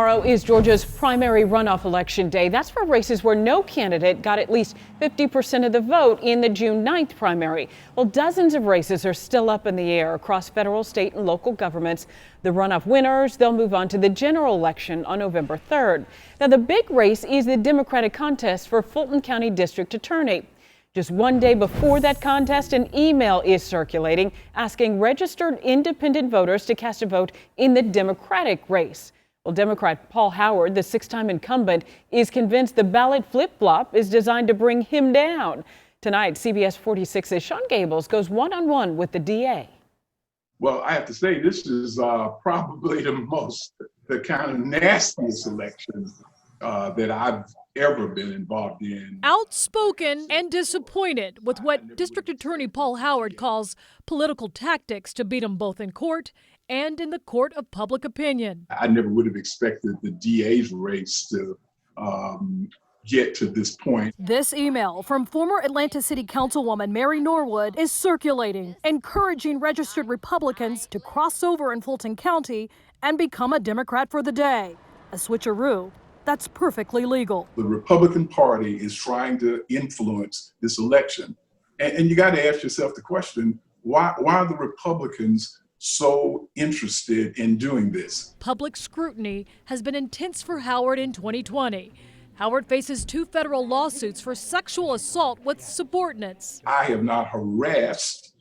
Tomorrow is Georgia's primary runoff election day. That's for races where no candidate got at least 50% of the vote in the June 9th primary. Well, dozens of races are still up in the air across federal, state, and local governments. The runoff winners, they'll move on to the general election on November 3rd. Now, the big race is the Democratic contest for Fulton County District Attorney. Just one day before that contest, an email is circulating asking registered independent voters to cast a vote in the Democratic race. Well, Democrat Paul Howard, the six-time incumbent, is convinced the ballot flip-flop is designed to bring him down. Tonight, CBS 46's Sean Gables goes one-on-one with the DA. Well, I have to say, this is probably the kind of nastiest election that I've ever been involved in. Outspoken and disappointed with what District Attorney Paul Howard calls political tactics to beat him both in court and in the court of public opinion. I never would have expected the DA's race to get to this point. This email from former Atlanta City Councilwoman Mary Norwood is circulating, encouraging registered Republicans to cross over in Fulton County and become a Democrat for the day. A switcheroo that's perfectly legal. The Republican Party is trying to influence this election. And you got to ask yourself the question, why are the Republicans so interested in doing this? Public scrutiny has been intense for Howard in 2020. Howard faces 2 federal lawsuits for sexual assault with subordinates. I have not harassed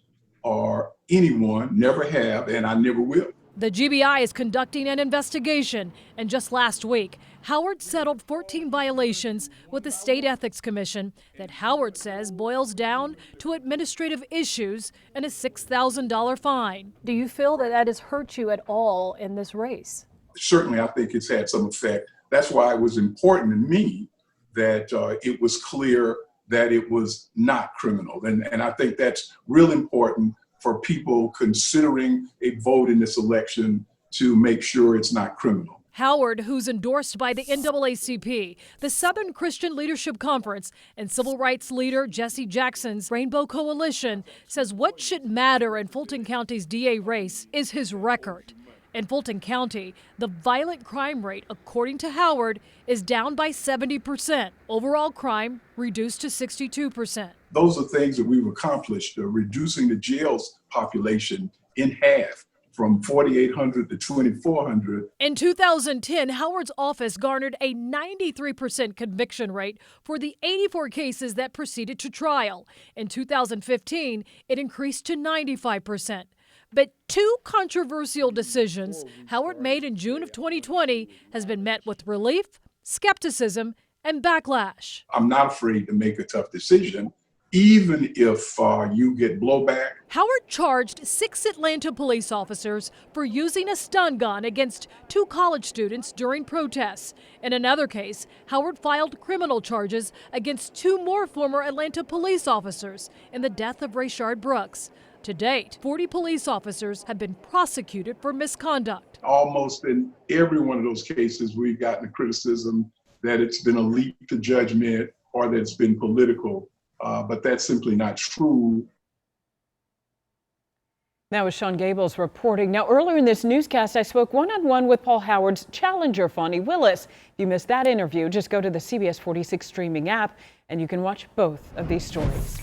or anyone, never have, and I never will. The GBI is conducting an investigation, and just last week, Howard settled 14 violations with the State Ethics Commission that Howard says boils down to administrative issues and a $6,000 fine. Do you feel that that has hurt you at all in this race? Certainly, I think it's had some effect. That's why it was important to me that it was clear that it was not criminal. And I think that's real important for people considering a vote in this election to make sure it's not criminal. Howard, who's endorsed by the NAACP, the Southern Christian Leadership Conference, and civil rights leader Jesse Jackson's Rainbow Coalition, says what should matter in Fulton County's DA race is his record. In Fulton County, the violent crime rate, according to Howard, is down by 70%. Overall crime reduced to 62%. Those are things that we've accomplished, reducing the jails population in half from 4,800 to 2,400. In 2010, Howard's office garnered a 93% conviction rate for the 84 cases that proceeded to trial. In 2015, it increased to 95%. But 2 controversial decisions Howard made in June of 2020 has been met with relief, skepticism, and backlash. I'm not afraid to make a tough decision, even if you get blowback. Howard charged 6 Atlanta police officers for using a stun gun against 2 college students during protests. In another case, Howard filed criminal charges against 2 more former Atlanta police officers in the death of Rayshard Brooks. To date, 40 police officers have been prosecuted for misconduct. Almost in every one of those cases, we've gotten the criticism that it's been a leap to judgment or that it's been political, but that's simply not true. That was Sean Gables reporting. Now, earlier in this newscast, I spoke one-on-one with Paul Howard's challenger, Fani Willis. If you missed that interview, just go to the CBS 46 streaming app and you can watch both of these stories.